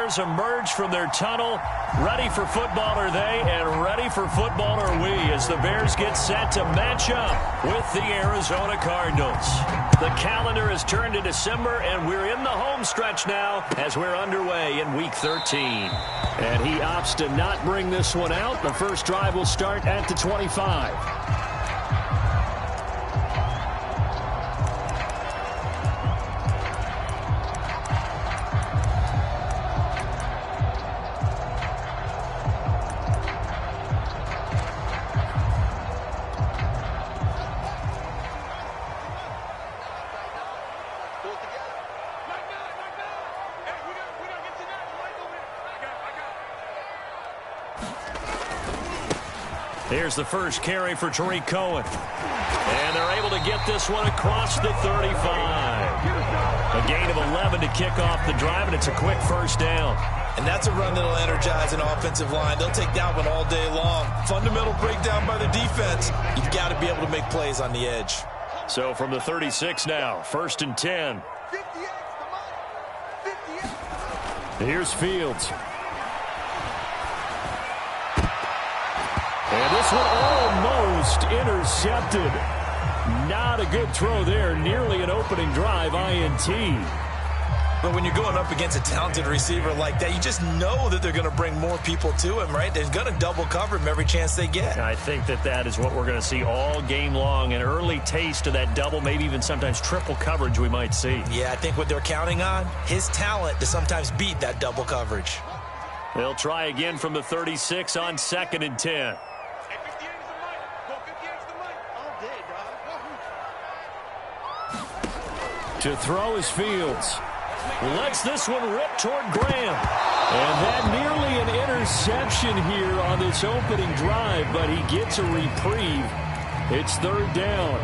Bears emerge from their tunnel. Ready for football are they, and ready for football are we as the Bears get set to match up with the Arizona Cardinals. The calendar has turned to December, and we're in the home stretch now as we're underway in Week 13. And he opts to not bring this one out. The first drive will start at the 25. Here's the first carry for Tariq Cohen. And they're able to get this one across the 35. A gain of 11 to kick off the drive, and it's a quick first down. And that's a run that'll energize an offensive line. They'll take that one all day long. Fundamental breakdown by the defense. You've got to be able to make plays on the edge. So from the 36 now, 1st and 10. Here's Fields. And this one almost intercepted. Not a good throw there. Nearly an opening drive INT. But when you're going up against a talented receiver like that, you just know that they're going to bring more people to him, right? They're going to double cover him every chance they get. I think that is what we're going to see all game long. An early taste of that double, maybe even sometimes triple coverage we might see. Yeah, I think what they're counting on, his talent to sometimes beat that double coverage. They'll try again from the 36 on 2nd and 10. To throw is Fields. Lets this one rip toward Graham. And that nearly an interception here on this opening drive, but he gets a reprieve. It's 3rd down.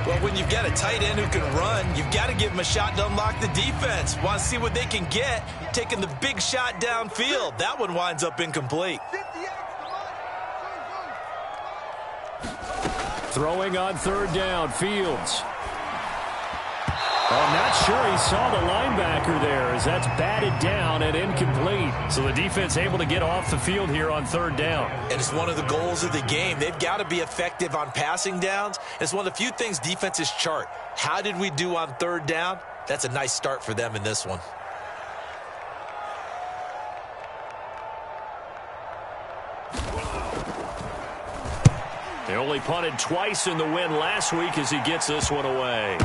Well, when you've got a tight end who can run, you've got to give him a shot to unlock the defense. Want to see what they can get, taking the big shot downfield. That one winds up incomplete. Throwing on 3rd down, Fields. I'm not sure he saw the linebacker there as that's batted down and incomplete. So the defense able to get off the field here on 3rd down. And it's one of the goals of the game. They've got to be effective on passing downs. It's one of the few things defenses chart. How did we do on 3rd down? That's a nice start for them in this one. They only punted twice in the win last week as he gets this one away.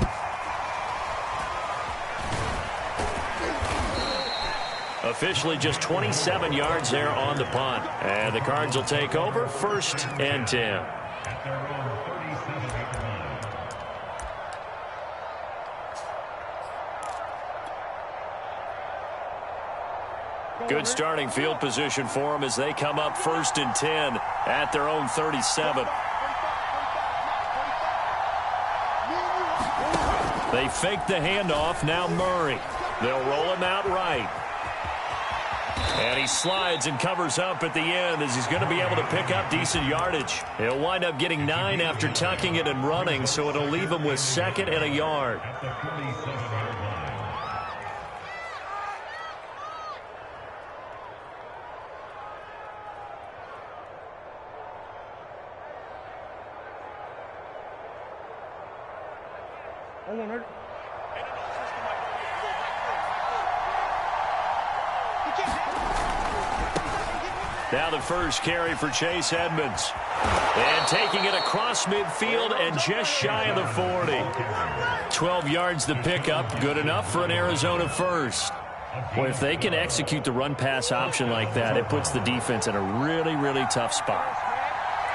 Officially just 27 yards there on the punt. And the Cards will take over 1st and 10. Good starting field position for them as they come up 1st and 10 at their own 37. They fake the handoff. Now Murray. They'll roll him out right. And he slides and covers up at the end as he's going to be able to pick up decent yardage. He'll wind up getting 9 after tucking it and running, so it'll leave him with 2nd and a yard. Now the first carry for Chase Edmonds. And taking it across midfield and just shy of the 40. 12 yards the pickup. Good enough for an Arizona first. Well, if they can execute the run-pass option like that, it puts the defense in a really, really tough spot.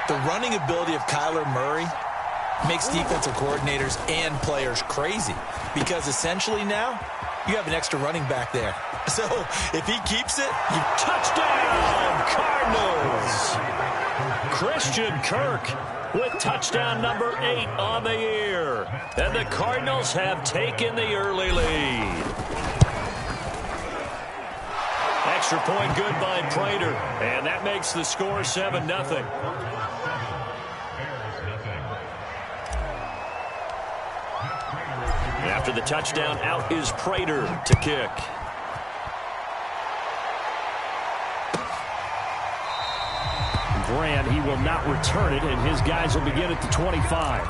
The running ability of Kyler Murray makes defensive coordinators and players crazy. Because essentially now, you have an extra running back there. So, if he keeps it, you touchdown, Cardinals! Christian Kirk with touchdown number 8 on the year. And the Cardinals have taken the early lead. Extra point good by Prater. And that makes the score 7-0. After the touchdown, out is Prater to kick. ran. He will not return it, and his guys will begin at the 25.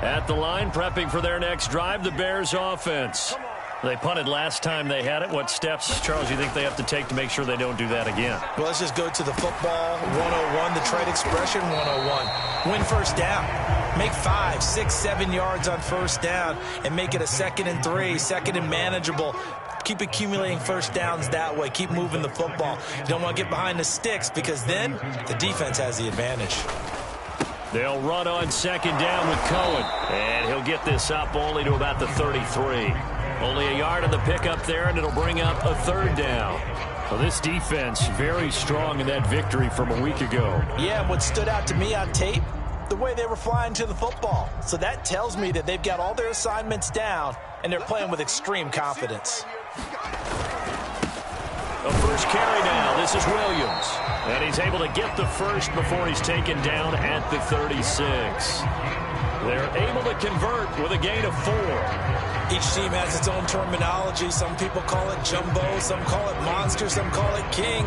At the line, prepping for their next drive, the Bears offense. They punted last time they had it. What steps, Charles, you think they have to take to make sure they don't do that again? Well, let's just go to the football 101, the trade expression 101. Win first down. Make 5, 6, 7 yards on first down and make it a 2nd and 3, 2nd and manageable. Keep accumulating first downs that way. Keep moving the football. You don't want to get behind the sticks because then the defense has the advantage. They'll run on 2nd down with Cohen. And he'll get this up only to about the 33. Only a yard on the pickup there, and it'll bring up a 3rd down. Well, this defense very strong in that victory from a week ago. Yeah, and what stood out to me on tape, the way they were flying to the football. So that tells me that they've got all their assignments down, and they're playing with extreme confidence. A first carry now. This is Williams. And he's able to get the first before he's taken down at the 36. They're able to convert with a gain of 4. Each team has its own terminology. Some people call it jumbo, some call it monster, some call it king.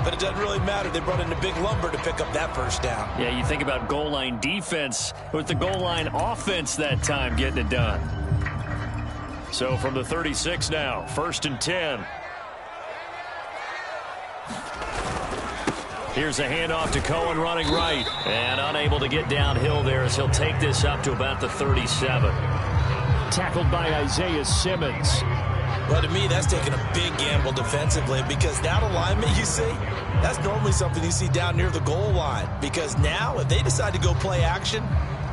But it doesn't really matter. They brought in a big lumber to pick up that first down. Yeah, you think about goal line defense with the goal line offense that time getting it done. So from the 36 now, 1st and 10. Here's a handoff to Cohen running right. And unable to get downhill there as he'll take this up to about the 37. Tackled by Isaiah Simmons. Well, to me, that's taking a big gamble defensively because that alignment you see, that's normally something you see down near the goal line. Because now, if they decide to go play action,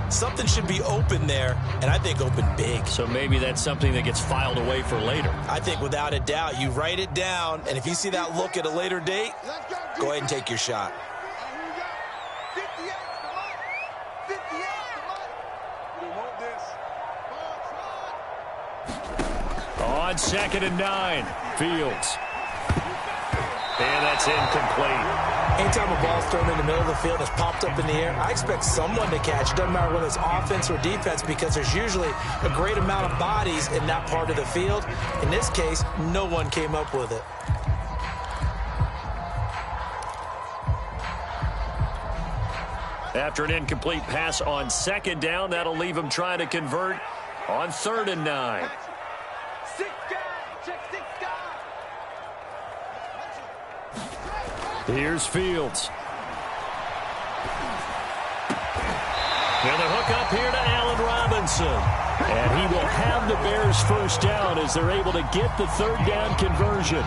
something should be open there, and I think open big. So maybe that's something that gets filed away for later. I think without a doubt, you write it down, and if you see that look at a later date, go ahead and take your shot. On 2nd and 9, Fields. And that's incomplete. Anytime a ball's thrown in the middle of the field, it's popped up in the air, I expect someone to catch. It doesn't matter whether it's offense or defense because there's usually a great amount of bodies in that part of the field. In this case, no one came up with it. After an incomplete pass on 2nd down, that'll leave him trying to convert on 3rd and 9. Here's Fields. And the hook up here to Allen Robinson. And he will have the Bears first down as they're able to get the 3rd down conversion.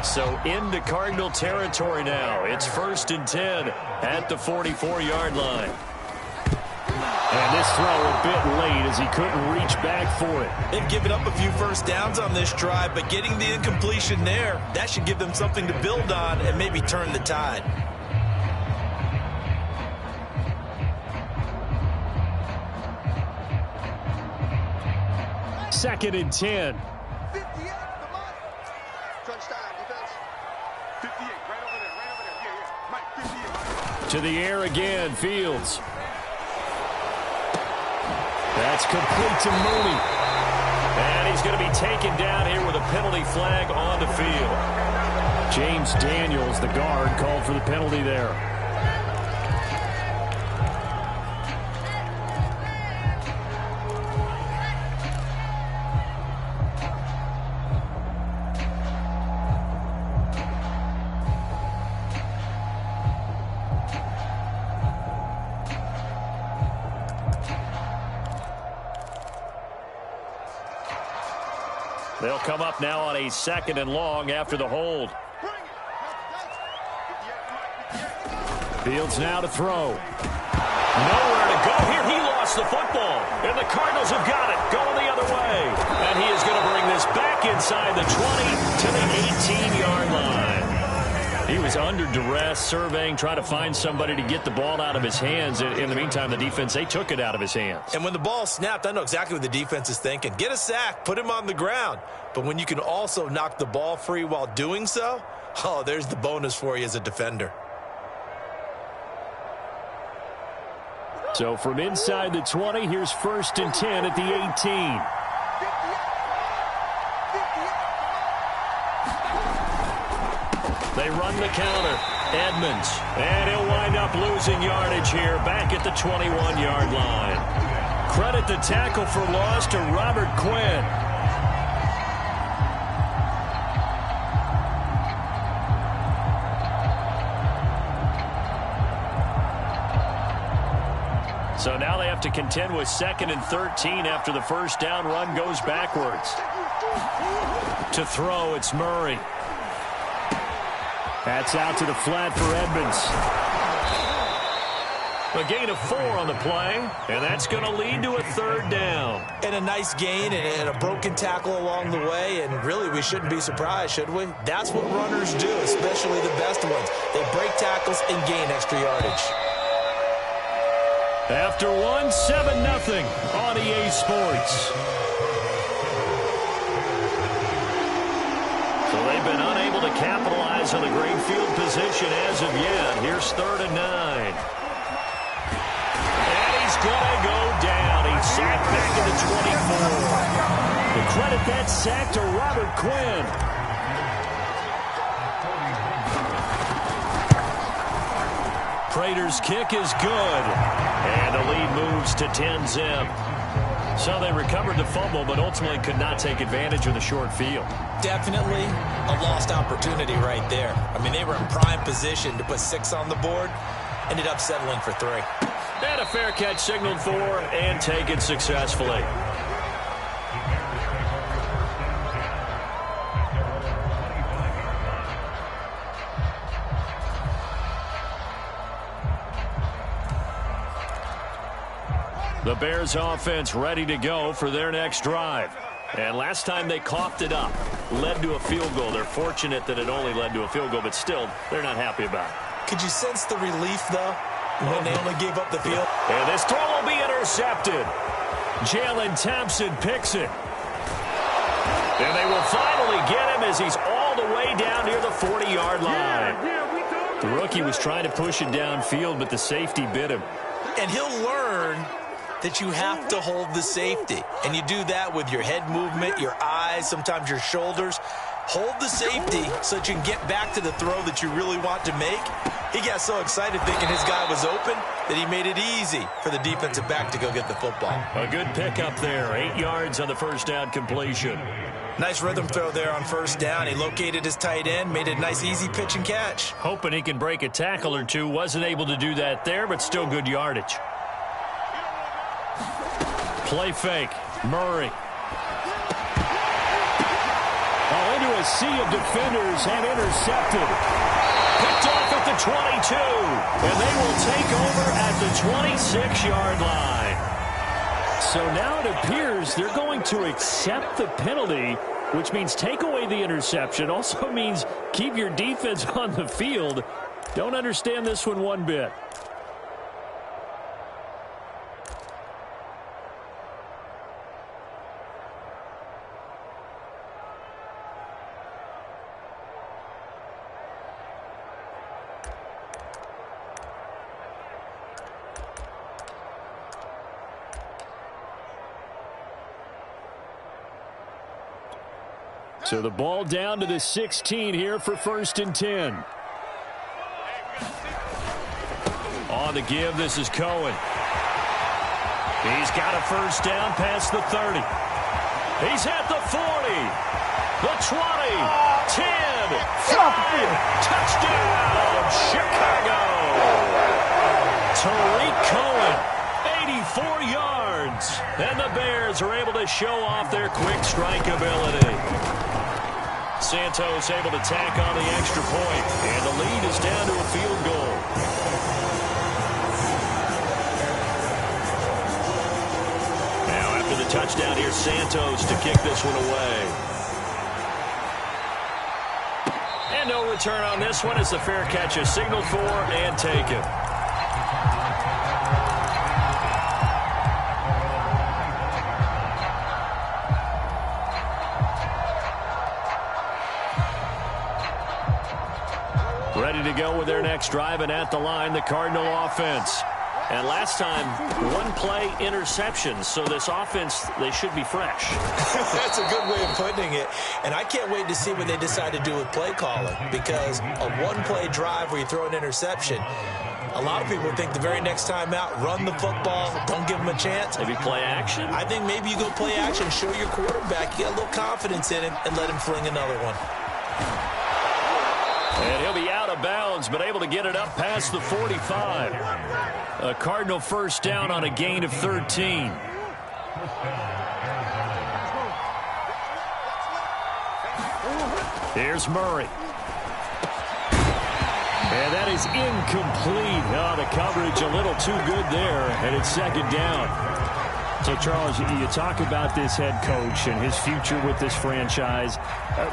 So into Cardinal territory now. It's 1st and 10 at the 44-yard line. And this throw a bit late as he couldn't reach back for it. They've given up a few first downs on this drive, but getting the incompletion there, that should give them something to build on and maybe turn the tide. Second and 10. 58, come on. Touchdown, defense. 58, right over there. Yeah. Mike, 58. To the air again, Fields. That's complete to Mooney. And he's going to be taken down here with a penalty flag on the field. James Daniels, the guard, called for the penalty there. They'll come up now on a 2nd and long after the hold. Fields now to throw. Nowhere to go here. He lost the football. And the Cardinals have got it. Going the other way. And he is going to bring this back inside the 20 to the 18-yard line. He was under duress, surveying, trying to find somebody to get the ball out of his hands. In the meantime, the defense, they took it out of his hands. And when the ball snapped, I know exactly what the defense is thinking. Get a sack, put him on the ground. But when you can also knock the ball free while doing so, oh, there's the bonus for you as a defender. So from inside the 20, here's 1st and 10 at the 18. They run the counter. Edmonds. And he'll wind up losing yardage here back at the 21-yard line. Credit the tackle for loss to Robert Quinn. So now they have to contend with 2nd and 13 after the first down run goes backwards. To throw, it's Murray. That's out to the flat for Edmonds. A gain of 4 on the play, and that's going to lead to a 3rd down. And a nice gain and a broken tackle along the way, and really we shouldn't be surprised, should we? That's what runners do, especially the best ones. They break tackles and gain extra yardage. After 1, 7-0 on EA Sports. So they've been unable to capitalize on the great field position as of yet. Here's 3rd and 9. And he's going to go down. He's sacked back at the 24. The credit that sack to Robert Quinn. Prater's kick is good. And the lead moves to 10-zip. So they recovered the fumble, but ultimately could not take advantage of the short field. Definitely a lost opportunity right there. I mean, they were in prime position to put 6 on the board. Ended up settling for 3. And a fair catch signaled for and taken successfully. The Bears offense ready to go for their next drive. And last time they coughed it up, led to a field goal. They're fortunate that it only led to a field goal, but still, they're not happy about it. Could you sense the relief, though, when they only gave up the field? And this throw will be intercepted. Jalen Thompson picks it. And they will finally get him as he's all the way down near the 40-yard line. The rookie was trying to push it downfield, but the safety bit him. And he'll learn that you have to hold the safety. And you do that with your head movement, your eyes, sometimes your shoulders. Hold the safety so that you can get back to the throw that you really want to make. He got so excited thinking his guy was open that he made it easy for the defensive back to go get the football. A good pickup there. 8 yards on the first down completion. Nice rhythm throw there on first down. He located his tight end, made a nice easy pitch and catch. Hoping he can break a tackle or two. Wasn't able to do that there, but still good yardage. Play fake. Murray. Into a sea of defenders and intercepted. Picked off at the 22. And they will take over at the 26-yard line. So now it appears they're going to accept the penalty, which means take away the interception. Also means keep your defense on the field. Don't understand this one bit. So the ball down to the 16 here for 1st and 10. On the give, this is Cohen. He's got a first down past the 30. He's at the 40, the 20, 10, 5, touchdown, Chicago. Tariq Cohen, 84 yards. And the Bears are able to show off their quick strike ability. Santos able to tack on the extra point, and the lead is down to a field goal. Now after the touchdown, here's Santos to kick this one away. And no return on this one as the fair catch is signaled for and taken. Ready to go with their next drive, and at the line, the Cardinal offense. And last time, one-play interceptions, so this offense, they should be fresh. That's a good way of putting it. And I can't wait to see what they decide to do with play calling, because a one-play drive where you throw an interception, a lot of people think the very next time out, run the football, don't give them a chance. Maybe play action? I think maybe you go play action, show your quarterback, you got a little confidence in him, and let him fling another one. And he'll be out of bounds, but able to get it up past the 45. A Cardinal first down on a gain of 13. Here's Murray. And that is incomplete. Oh, the coverage a little too good there, and it's second down. So, Charles, you talk about this head coach and his future with this franchise.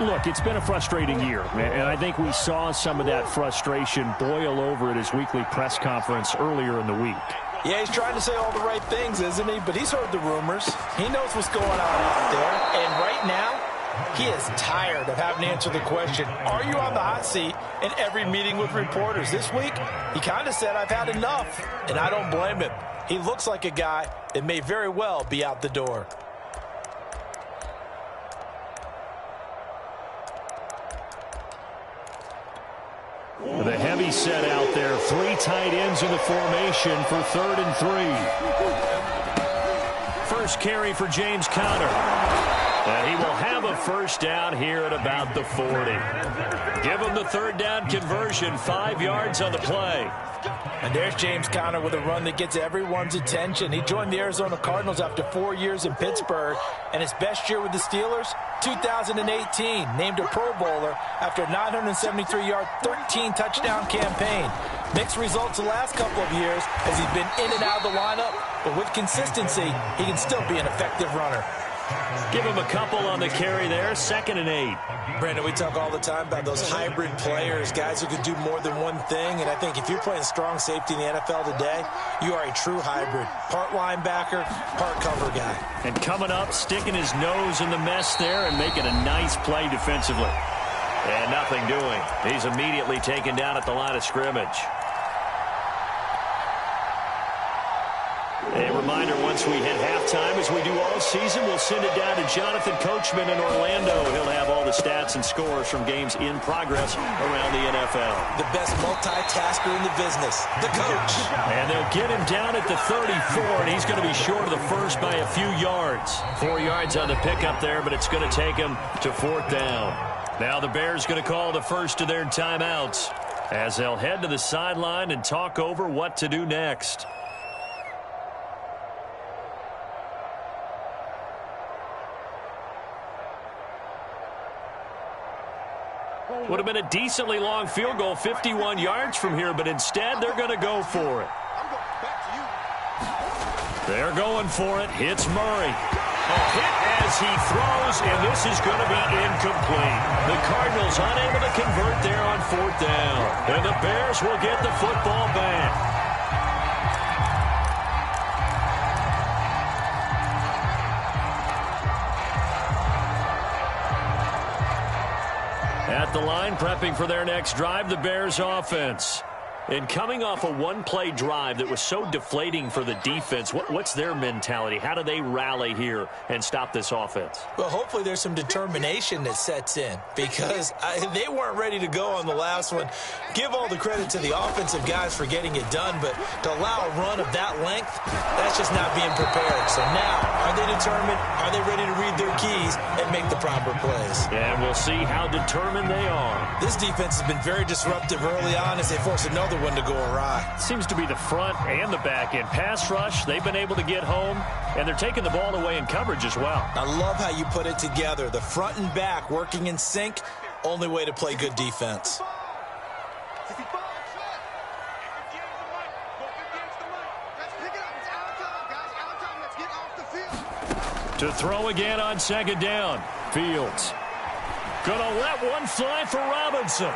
Look, it's been a frustrating year, and I think we saw some of that frustration boil over at his weekly press conference earlier in the week. Yeah, he's trying to say all the right things, isn't he? But he's heard the rumors. He knows what's going on out there. And right now, he is tired of having to answer the question, are you on the hot seat in every meeting with reporters? This week, he kind of said, I've had enough, and I don't blame him. He looks like a guy that may very well be out the door. The heavy set out there. 3 tight ends in the formation for 3rd and 3. First carry for James Conner. And he will have a first down here at about the 40. Give him the 3rd down conversion. 5 yards on the play. And there's James Conner with a run that gets everyone's attention. He joined the Arizona Cardinals after 4 years in Pittsburgh, and his best year with the Steelers, 2018, named a Pro Bowler after a 973-yard, 13-touchdown campaign. Mixed results the last couple of years as he's been in and out of the lineup, but with consistency, he can still be an effective runner. Give him a couple on the carry there. 2nd and 8. Brandon, we talk all the time about those hybrid players, guys who can do more than one thing. And I think if you're playing strong safety in the NFL today, you are a true hybrid. Part linebacker, part cover guy. And coming up, sticking his nose in the mess there and making a nice play defensively. And nothing doing. He's immediately taken down at the line of scrimmage. A reminder, once we hit halftime, as we do all season, we'll send it down to Jonathan Coachman in Orlando. He'll have all the stats and scores from games in progress around the NFL. The best multitasker in the business, the coach. And they'll get him down at the 34, and he's going to be short of the first by a few yards. 4 yards on the pickup there, but it's going to take him to 4th down. Now the Bears going to call the first of their timeouts as they'll head to the sideline and talk over what to do next. Would have been a decently long field goal, 51 yards from here, but instead they're going to go for it. They're going for it. Hits Murray. A hit as he throws, and this is going to be incomplete. The Cardinals unable to convert there on 4th down. And the Bears will get the football back. At the line, prepping for their next drive, the Bears offense. And coming off a one-play drive that was so deflating for the defense, what's their mentality? How do they rally here and stop this offense? Well, hopefully there's some determination that sets in because they weren't ready to go on the last one. Give all the credit to the offensive guys for getting it done, but to allow a run of that length, that's just not being prepared. So now, are they determined? Are they ready to read their keys and make the proper plays? And we'll see how determined they are. This defense has been very disruptive early on as they force another one to go awry. Seems to be the front and the back end. Pass rush, they've been able to get home, and they're taking the ball away in coverage as well. I love how you put it together. The front and back working in sync, only way to play good defense. To throw again on 2nd down. Fields. Gonna let one fly for Robinson.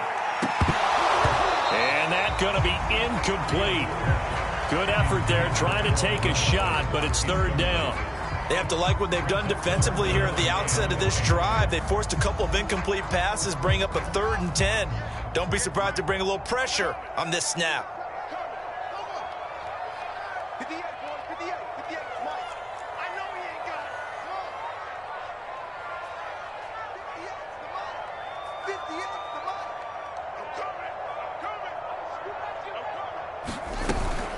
And that gonna be incomplete. Good effort there trying to take a shot, but it's third down. They have to like what they've done defensively here at the outset of this drive. They forced a couple of incomplete passes, bring up a 3rd and 10. Don't be surprised to bring a little pressure on this snap. 58, boys, 58, 58, Mike. I know he ain't got it. Come on. 58, come on. I'm coming.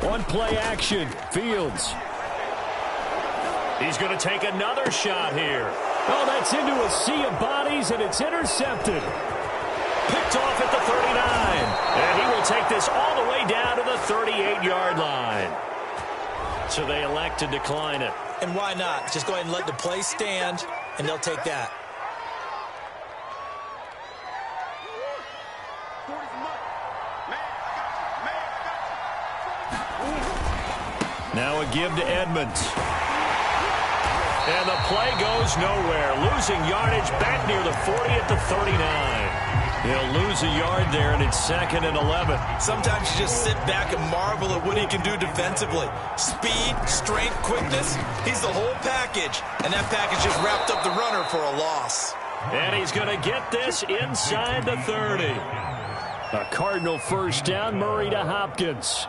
One play action. Fields. He's going to take another shot here. Oh, that's into a sea of bodies, and it's intercepted. Picked off at the 39. And he will take this all the way down to the 38-yard line. So they elect to decline it. And why not? Just go ahead and let the play stand, and they'll take that. Now a give to Edmonds. And the play goes nowhere. Losing yardage back near the 40 at the 39. He'll lose a yard there, and it's 2nd and 11. Sometimes you just sit back and marvel at what he can do defensively. Speed, strength, quickness. He's the whole package. And that package just wrapped up the runner for a loss. And he's going to get this inside the 30. A Cardinal first down, Murray to Hopkins.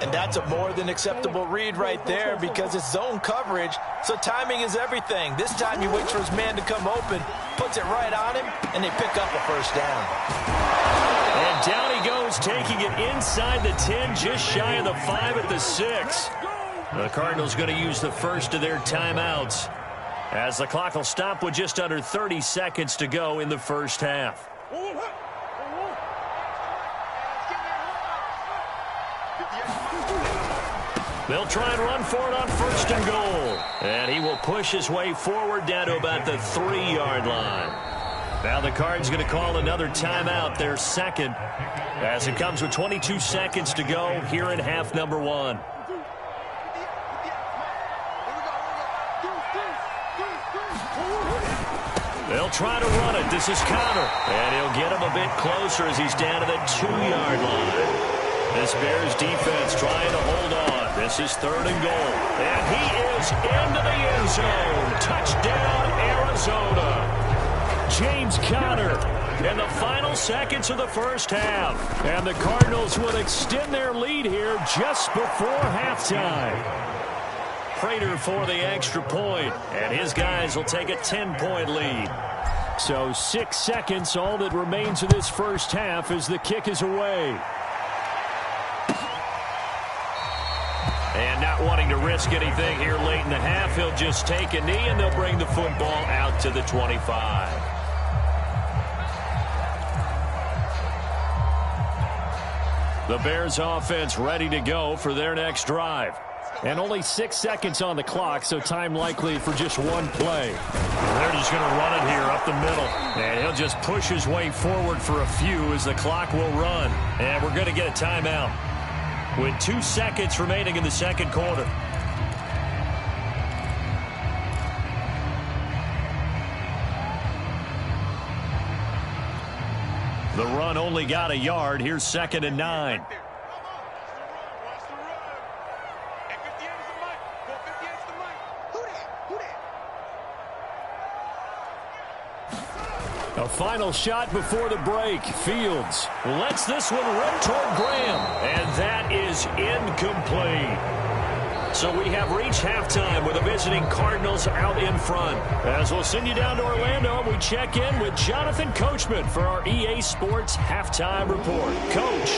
And that's a more than acceptable read right there because it's zone coverage, so timing is everything. This time he waits for his man to come open, puts it right on him, and they pick up a first down. And down he goes, taking it inside the 10, just shy of the 5 at the 6. The Cardinals going to use the first of their timeouts as the clock will stop with just under 30 seconds to go in the first half. They'll try and run for it on 1st and goal. And he will push his way forward down to about the 3-yard line. Now the Cards going to call another timeout, their second, as it comes with 22 seconds to go here in half number 1. They'll try to run it. This is Conner. And he'll get him a bit closer as he's down to the 2-yard line. This Bears defense trying to hold on. This is 3rd and goal. And he is into the end zone. Touchdown, Arizona. James Conner in the final seconds of the first half. And the Cardinals will extend their lead here just before halftime. Prater for the extra point. And his guys will take a 10-point lead. So 6 seconds, all that remains of this first half as the kick is away. And not wanting to risk anything here late in the half, he'll just take a knee and they'll bring the football out to the 25. The Bears offense ready to go for their next drive. And only 6 seconds on the clock, so time likely for just one play. They're just going to run it here up the middle. And he'll just push his way forward for a few as the clock will run. And we're going to get a timeout with 2 seconds remaining in the second quarter. The run only got a yard. Here's 2nd and 9. A final shot before the break. Fields lets this one rip toward Graham. And that is incomplete. So we have reached halftime with the visiting Cardinals out in front. As we'll send you down to Orlando, we check in with Jonathan Coachman for our EA Sports Halftime Report. Coach.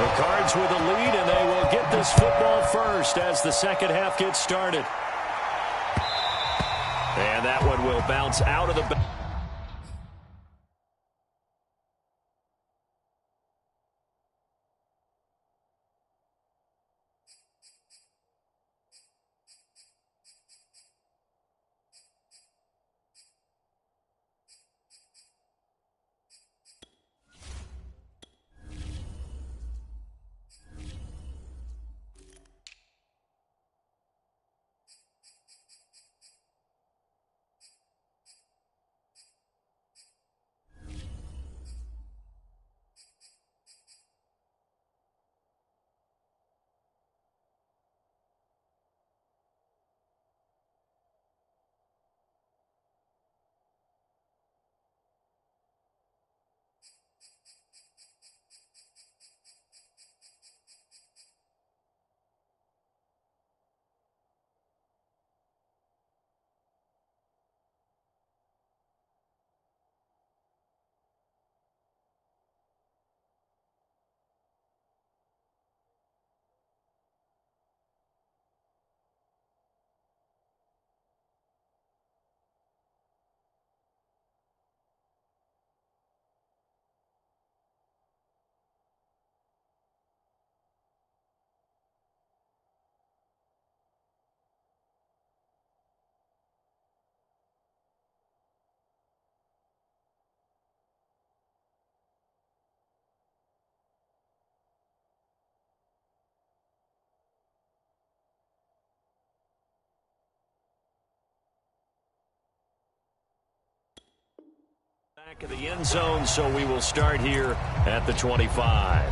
The Cards with the lead, and they will get this football first as the second half gets started. And that one will bounce out of the... Back of the end zone, so we will start here at the 25.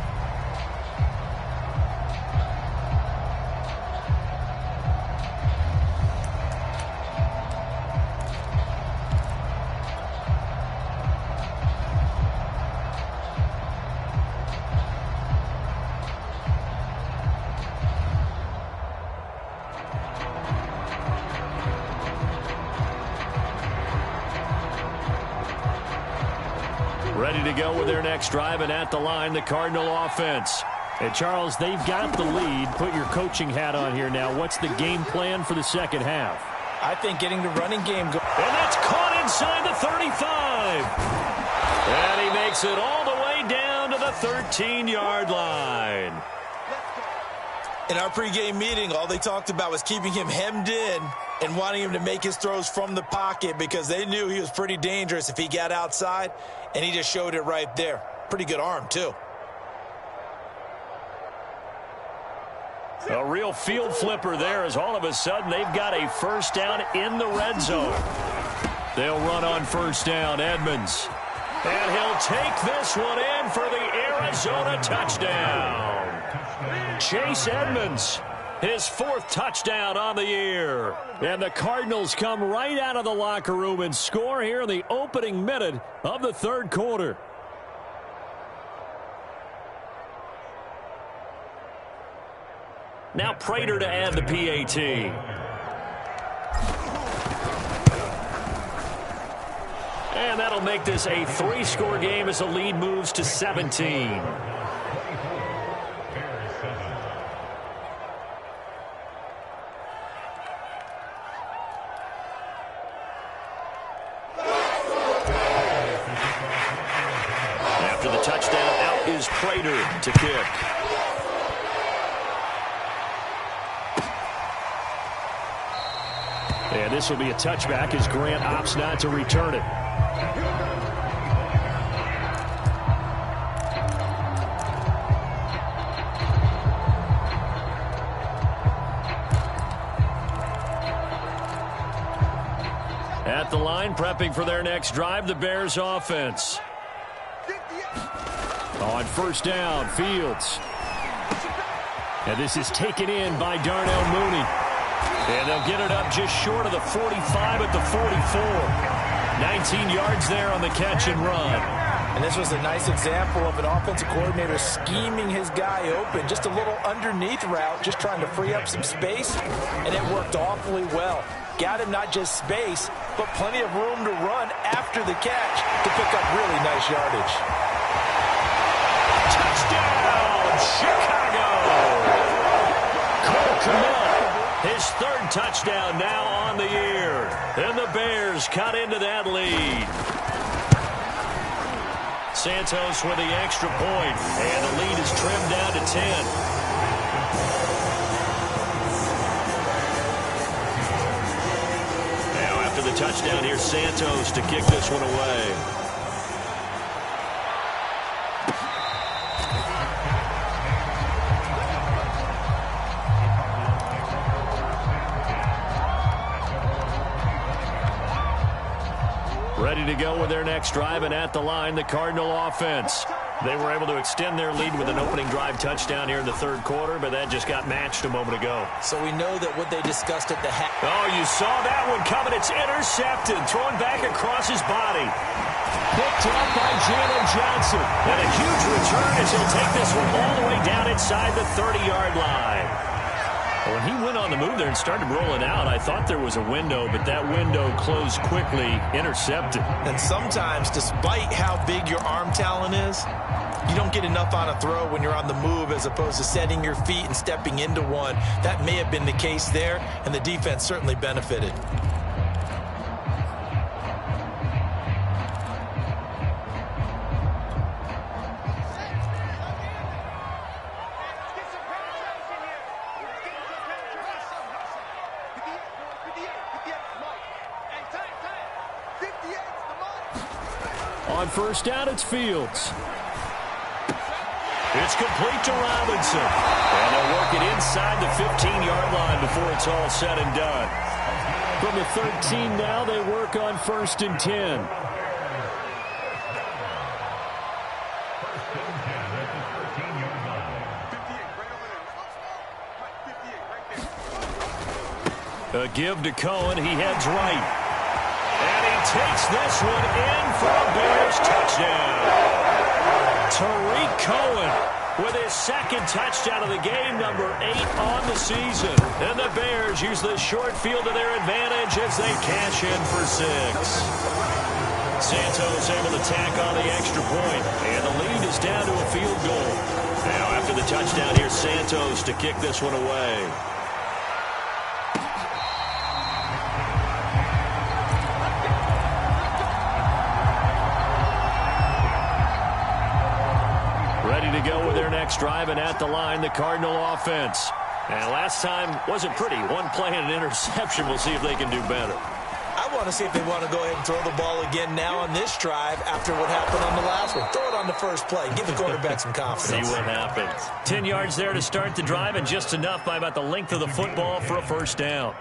Ready to go with their next drive, and at the line, the Cardinal offense. And Charles, they've got the lead. Put your coaching hat on here now. What's the game plan for the second half? I think getting the running game going. And that's caught inside the 35. And he makes it all the way down to the 13-yard line. In our pregame meeting, all they talked about was keeping him hemmed in and wanting him to make his throws from the pocket because they knew he was pretty dangerous if he got outside, and he just showed it right there. Pretty good arm, too. A real field flipper there as all of a sudden they've got a first down in the red zone. They'll run on first down, Edmonds. And he'll take this one in for the Arizona touchdown. Chase Edmonds, his 4th touchdown on the year. And the Cardinals come right out of the locker room and score here in the opening minute of the third quarter. Now Prater to add the PAT. And that'll make this a 3-score game as the lead moves to 17. After the touchdown, out is Prater to kick. And this will be a touchback as Grant opts not to return it. At the line, prepping for their next drive, the Bears offense. On first down, Fields. And this is taken in by Darnell Mooney. And they'll get it up just short of the 45 at the 44. 19 yards there on the catch and run. And this was a nice example of an offensive coordinator scheming his guy open. Just a little underneath route, just trying to free up some space. And it worked awfully well. Got him not just space, but plenty of room to run after the catch to pick up really nice yardage. Touchdown, Chicago! Cole Kmet, his 3rd touchdown now on the year. And the Bears cut into that lead. Santos with the extra point, and the lead is trimmed down to 10. After the touchdown, here's Santos to kick this one away. Ready to go with their next drive, and at the line, the Cardinal offense. They were able to extend their lead with an opening drive touchdown here in the third quarter, but that just got matched a moment ago. So we know that what they discussed at the half. Oh, you saw that one coming. It's intercepted, thrown back across his body. Picked up by Jalen Johnson. And a huge return as he'll take this one all the way down inside the 30-yard line. When he went on the move there and started rolling out, I thought there was a window, but that window closed quickly, intercepted. And sometimes, despite how big your arm talent is, you don't get enough on a throw when you're on the move as opposed to setting your feet and stepping into one. That may have been the case there, and the defense certainly benefited. On first down, it's Fields. It's complete to Robinson. And they'll work it inside the 15-yard line before it's all said and done. From the 13 now, they work on 1st and 10. A give to Cohen. He heads right. And he takes this one in for a Bears touchdown. Tariq Cohen with his second touchdown of the game, number 8 on the season. And the Bears use the short field to their advantage as they cash in for 6. Santos able to tack on the extra point, and the lead is down to a field goal. Now after the touchdown, here's Santos to kick this one away. Ready to go with their next drive, and at the line, the Cardinal offense. And last time wasn't pretty. One play and an interception. We'll see if they can do better. I want to see if they want to go ahead and throw the ball again now on this drive after what happened on the last one. Throw it on the first play. Give the quarterback some confidence. See what happens. 10 yards there to start the drive, and just enough by about the length of the football for a first down.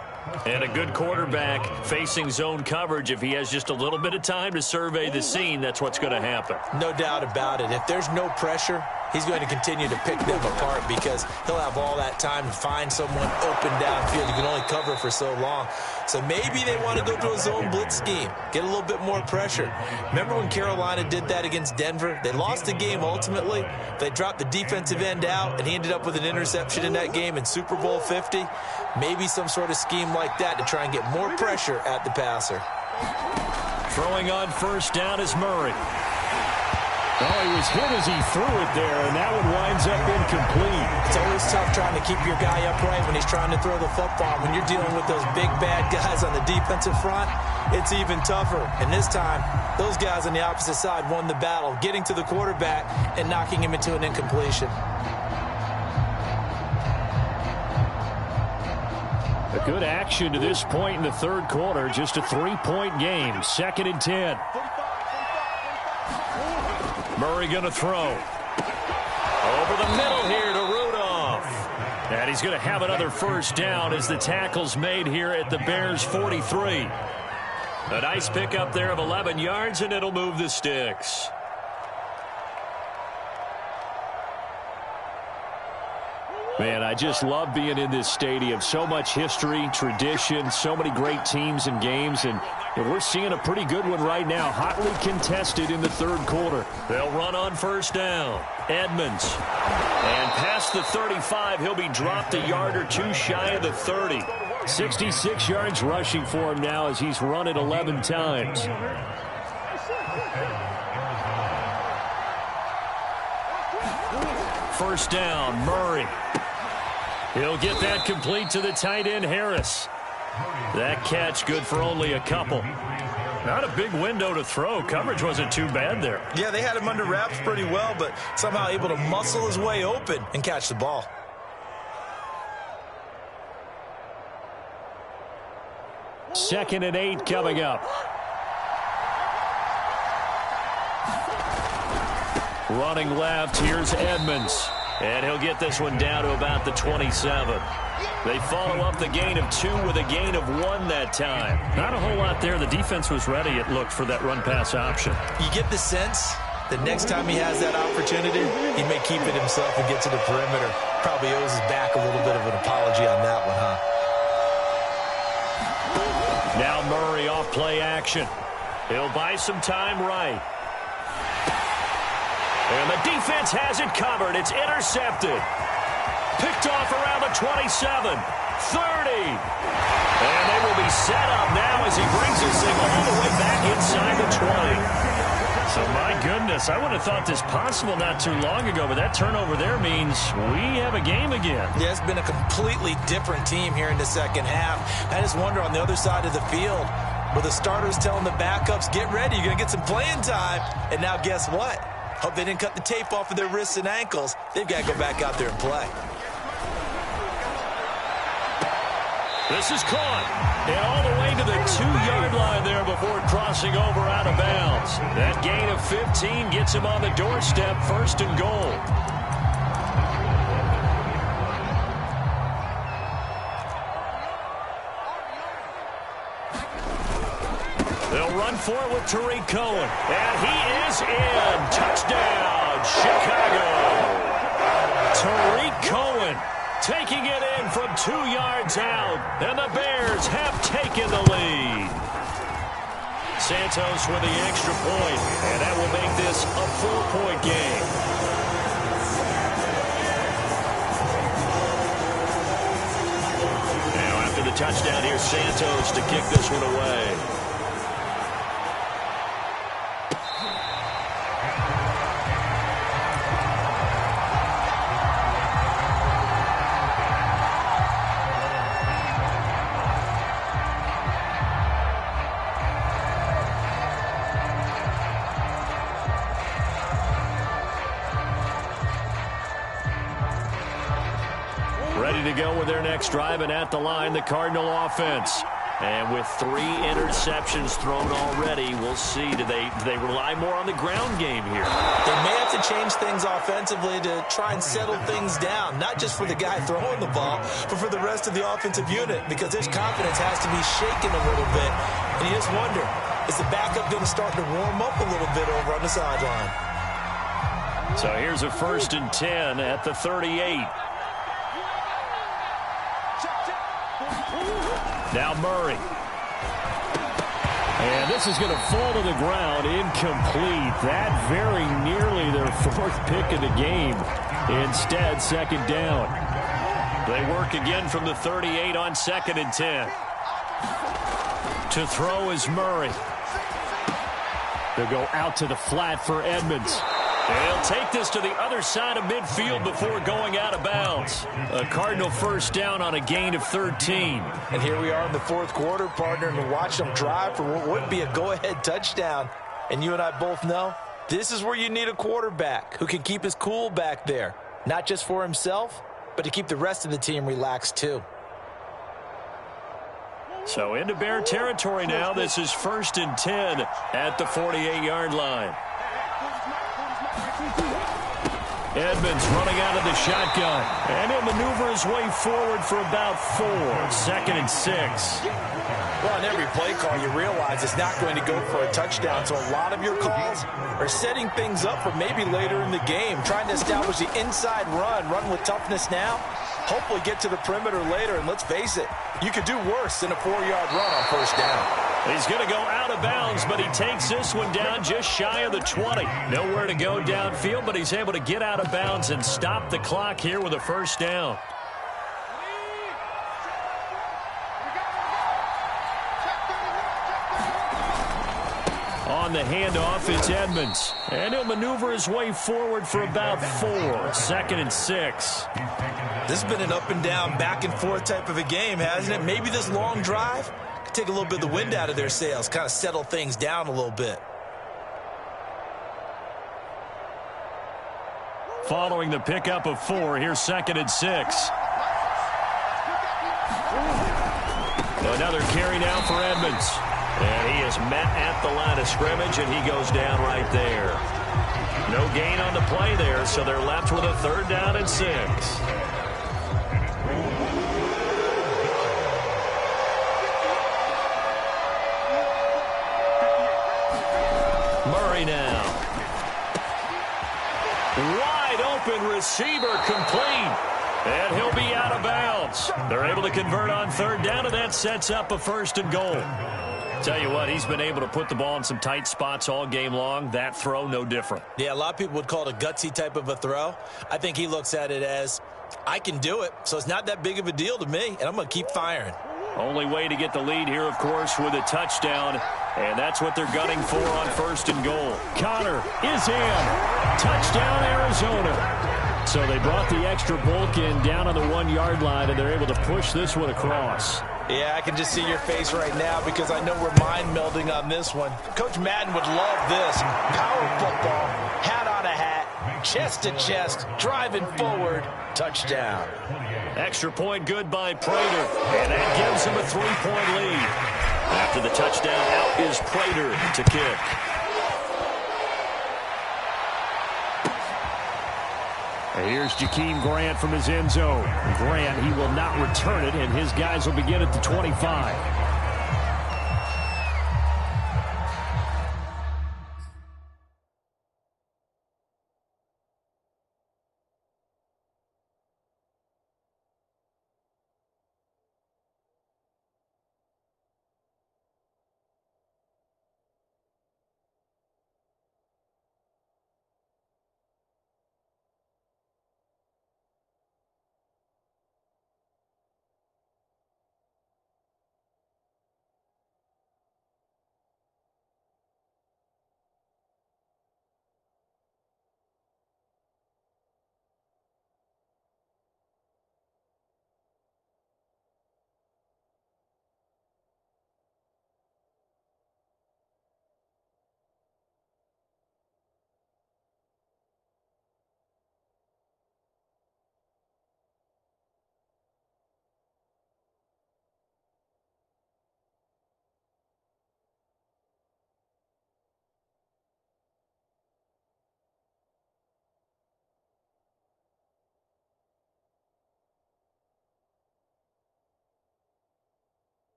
And a good quarterback facing zone coverage. If he has just a little bit of time to survey the scene, that's what's going to happen. No doubt about it. If there's no pressure, he's going to continue to pick them apart because he'll have all that time to find someone open downfield. You can only cover for so long. So maybe they want to go to a zone blitz scheme, get a little bit more pressure. Remember when Carolina did that against Denver? They lost the game ultimately. They dropped the defensive end out, and he ended up with an interception in that game in Super Bowl 50. Maybe some sort of scheme like that to try and get more pressure at the passer. Throwing on first down is Murray. Oh, he was hit as he threw it there, and that one winds up incomplete. It's always tough trying to keep your guy upright when he's trying to throw the football. When you're dealing with those big, bad guys on the defensive front, it's even tougher. And this time, those guys on the opposite side won the battle, getting to the quarterback and knocking him into an incompletion. A good action to this point in the third quarter. Just a 3-point game. 2nd and 10. Murray going to throw. Over the middle here to Rudolph. And he's going to have another first down as the tackle's made here at the Bears' 43. A nice pickup there of 11 yards, and it'll move the sticks. Man, I just love being in this stadium. So much history, tradition, so many great teams and games, and we're seeing a pretty good one right now, hotly contested in the third quarter. They'll run on first down. Edmonds. And past the 35, he'll be dropped a yard or two shy of the 30. 66 yards rushing for him now as he's run it 11 times. First down, Murray. He'll get that complete to the tight end, Harris. That catch good for only a couple. Not a big window to throw. Coverage wasn't too bad there. Yeah, they had him under wraps pretty well, but somehow able to muscle his way open and catch the ball. Second and 8 coming up. Running left, here's Edmonds. And he'll get this one down to about the 27. They follow up the gain of 2 with a gain of 1 that time. Not a whole lot there. The defense was ready, it looked, for that run-pass option. You get the sense that next time he has that opportunity, he may keep it himself and get to the perimeter. Probably owes his back a little bit of an apology on that one, huh? Now Murray off play action. He'll buy some time right. And the defense has it covered. It's intercepted. Picked off around the 27, 30. And they will be set up now as he brings this thing all the way back inside the 20. So, my goodness, I would have thought this possible not too long ago, but that turnover there means we have a game again. Yeah, it's been a completely different team here in the second half. I just wonder on the other side of the field, where the starters telling the backups, get ready, you're going to get some playing time. And now guess what? Hope they didn't cut the tape off of their wrists and ankles. They've got to go back out there and play. This is caught. And all the way to the 2-yard line there before crossing over out of bounds. That gain of 15 gets him on the doorstep, 1st and goal. They'll run for it with Tariq Cohen. And he is in. Touchdown, Chicago. Tariq Cohen taking it in from 2 yards out, and the Bears have taken the lead. Santos with the extra point, and that will make this a 4-point game. Now after the touchdown, here's Santos to kick this one away. Ready to go with their next drive, and at the line, the Cardinal offense. And with 3 interceptions thrown already, we'll see. Do they rely more on the ground game here? They may have to change things offensively to try and settle things down, not just for the guy throwing the ball, but for the rest of the offensive unit, because their confidence has to be shaken a little bit. And you just wonder, is the backup going to start to warm up a little bit over on the sideline? So here's a 1st and 10 at the 38. Now Murray. And this is going to fall to the ground, incomplete. That very nearly their 4th pick of the game. Instead, 2nd down. They work again from the 38 on 2nd and 10. To throw is Murray. They'll go out to the flat for Edmonds. They'll take this to the other side of midfield before going out of bounds. A Cardinal 1st down on a gain of 13. And here we are in the 4th quarter, partner, and watch them drive for what would be a go-ahead touchdown. And you and I both know this is where you need a quarterback who can keep his cool back there. Not just for himself, but to keep the rest of the team relaxed too. So into Bear territory now. This is 1st and 10 at the 48-yard line. Edmonds running out of the shotgun, and he'll maneuver his way forward for about 4. 2nd and 6. Well, on every play call, you realize it's not going to go for a touchdown, so a lot of your calls are setting things up for maybe later in the game, trying to establish the inside run with toughness now, hopefully get to the perimeter later, and let's face it, you could do worse than a 4-yard run on 1st down. He's going to go out of bounds, but he takes this one down just shy of the 20. Nowhere to go downfield, but he's able to get out of bounds and stop the clock here with a 1st down. On the handoff, it's Edmonds. And he'll maneuver his way forward for about 4. 2nd and 6. This has been an up and down, back and forth type of a game, hasn't it? Maybe this long drive could take a little bit of the wind out of their sails, kind of settle things down a little bit. Following the pickup of 4, here's 2nd and 6. Another carry now for Edmonds. And he is met at the line of scrimmage, and he goes down right there. No gain on the play there, so they're left with a 3rd down and 6. Murray now. Wide open receiver complete. And he'll be out of bounds. They're able to convert on 3rd down, and that sets up a 1st and goal. Tell you what, he's been able to put the ball in some tight spots all game long. That throw, no different. Yeah, a lot of people would call it a gutsy type of a throw. I think he looks at it as, I can do it, so it's not that big of a deal to me, and I'm going to keep firing. Only way to get the lead here, of course, with a touchdown, and that's what they're gunning for on 1st and goal. Connor is in. Touchdown, Arizona. So they brought the extra bulk in down on the 1-yard line, and they're able to push this one across. Yeah, I can just see your face right now because I know we're mind melding on this one. Coach Madden would love this. Power football, hat on a hat, chest to chest, driving forward, touchdown. Extra point good by Prater, and that gives him a 3-point lead. After the touchdown, out is Prater to kick. Here's Jakeem Grant from his end zone. Grant, he will not return it, and his guys will begin at the 25.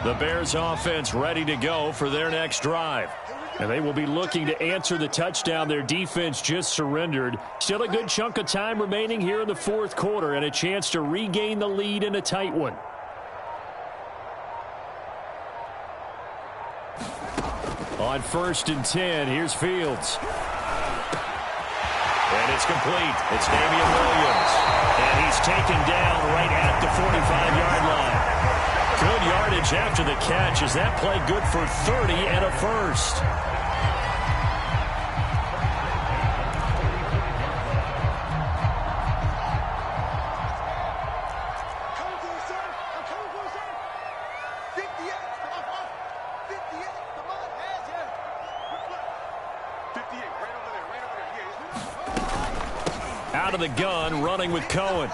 The Bears offense ready to go for their next drive. And they will be looking to answer the touchdown their defense just surrendered. Still a good chunk of time remaining here in the fourth quarter and a chance to regain the lead in a tight one. On 1st and 10, here's Fields. And it's complete. It's Damian Williams. And he's taken down right at the 45-yard line. Good yardage after the catch as that play good for 30 and a first. Out of the gun, running with Cohen.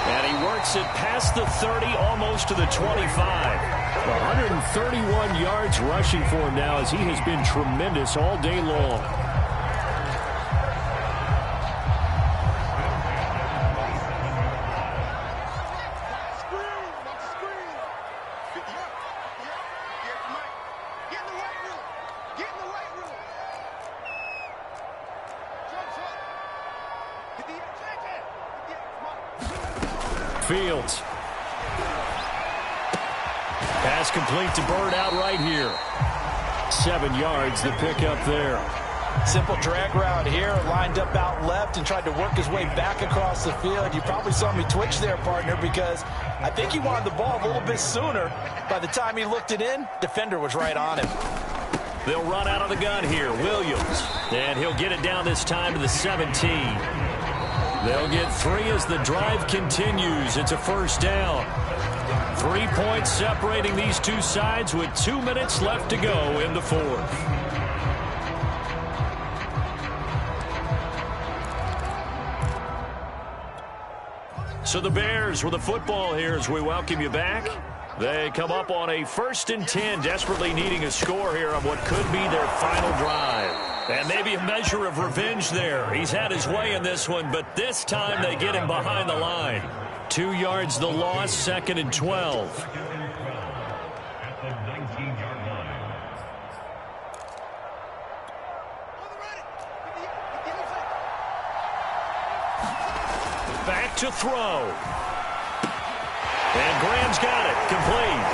And he works it past the 30, almost to the 25. 131 yards rushing for him now as he has been tremendous all day long. Fields. Pass complete to Bird out right here. 7 yards, the pickup there. Simple drag route here, lined up out left and tried to work his way back across the field. You probably saw me twitch there, partner, because I think he wanted the ball a little bit sooner. By the time he looked it in, defender was right on him. They'll run out of the gun here. Williams. And he'll get it down this time to the 17. They'll get 3 as the drive continues. It's a first down. 3 points separating these two sides with 2 minutes left to go in the fourth. So the Bears with the football here as we welcome you back. They come up on a 1st and 10, desperately needing a score here on what could be their final drive. And maybe a measure of revenge there. He's had his way in this one, but this time they get him behind the line. 2 yards the loss, 2nd and 12. Back to throw. And Graham's got it. Complete.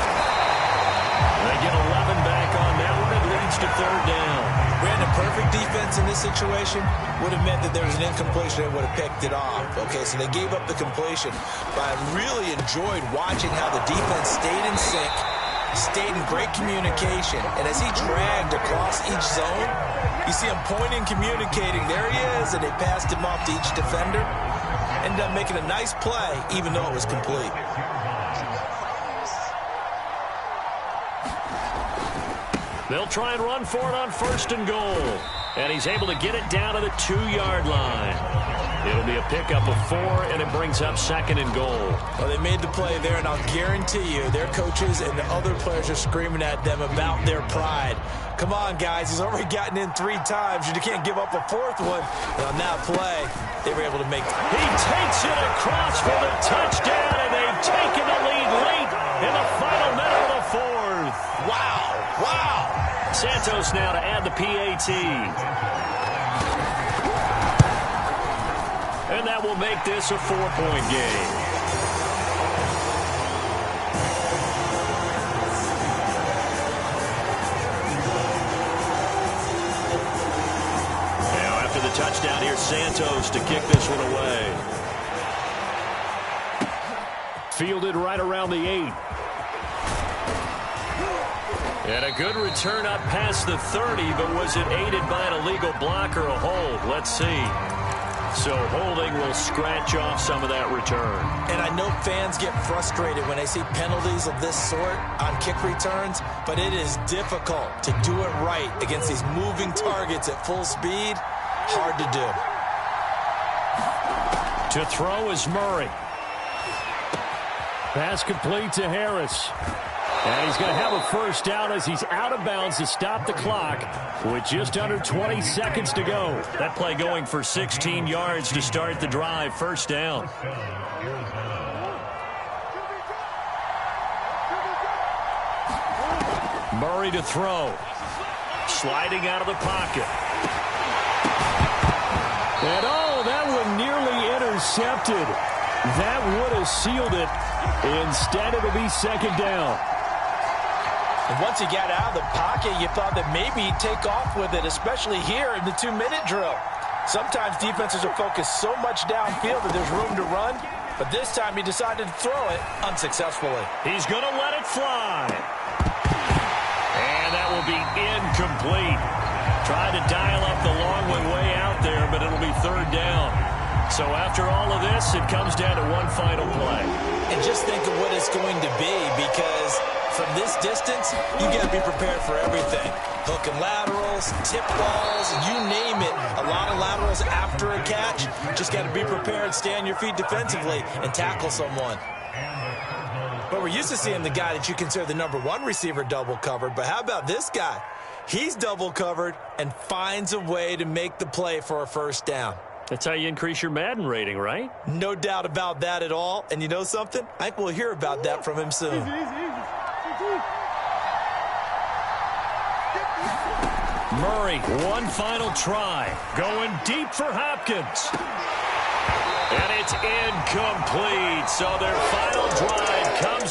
They get 11 back on that one. It leads to 3rd down. Brandon, perfect defense in this situation would have meant that there was an incompletion that would have picked it off. Okay, so they gave up the completion. But I really enjoyed watching how the defense stayed in sync, stayed in great communication. And as he dragged across each zone, you see him pointing, communicating. There he is, and they passed him off to each defender. Ended up making a nice play, even though it was complete. They'll try and run for it on 1st and goal. And he's able to get it down to the 2-yard line. It'll be a pickup of 4, and it brings up 2nd and goal. Well, they made the play there, and I'll guarantee you their coaches and the other players are screaming at them about their pride. Come on, guys. He's already gotten in 3 times. You can't give up a 4th one. And on that play, they were able to make it. He takes it across for the touchdown, and they've taken the lead late in the final minute of the 4th. Wow. Wow. Santos now to add the PAT. And that will make this a 4-point game. Now after the touchdown, here's Santos to kick this one away. Fielded right around the 8. And a good return up past the 30, but was it aided by an illegal block or a hold? Let's see. So holding will scratch off some of that return. And I know fans get frustrated when they see penalties of this sort on kick returns, but it is difficult to do it right against these moving targets at full speed. Hard to do. To throw is Murray. Pass complete to Harris. And he's going to have a first down as he's out of bounds to stop the clock with just under 20 seconds to go. That play going for 16 yards to start the drive. First down. Murray to throw. Sliding out of the pocket. And that one nearly intercepted. That would have sealed it. Instead, it'll be second down. And once he got out of the pocket, you thought that maybe he'd take off with it, especially here in the 2-minute drill. Sometimes defenses are focused so much downfield that there's room to run, but this time he decided to throw it unsuccessfully. He's going to let it fly. And that will be incomplete. Tried to dial up the long one way out there, but it'll be third down. So after all of this, it comes down to one final play. And just think of what it's going to be, because from this distance, you got to be prepared for everything. Hook and laterals, tip balls, you name it. A lot of laterals after a catch. Just got to be prepared, stay on your feet defensively, and tackle someone. But we're used to seeing the guy that you consider the #1 receiver double covered. But how about this guy? He's double covered and finds a way to make the play for a first down. That's how you increase your Madden rating, right? No doubt about that at all. And you know something? I think we'll hear about that from him soon. Murray, one final try. Going deep for Hopkins. And it's incomplete. So their final drive comes up.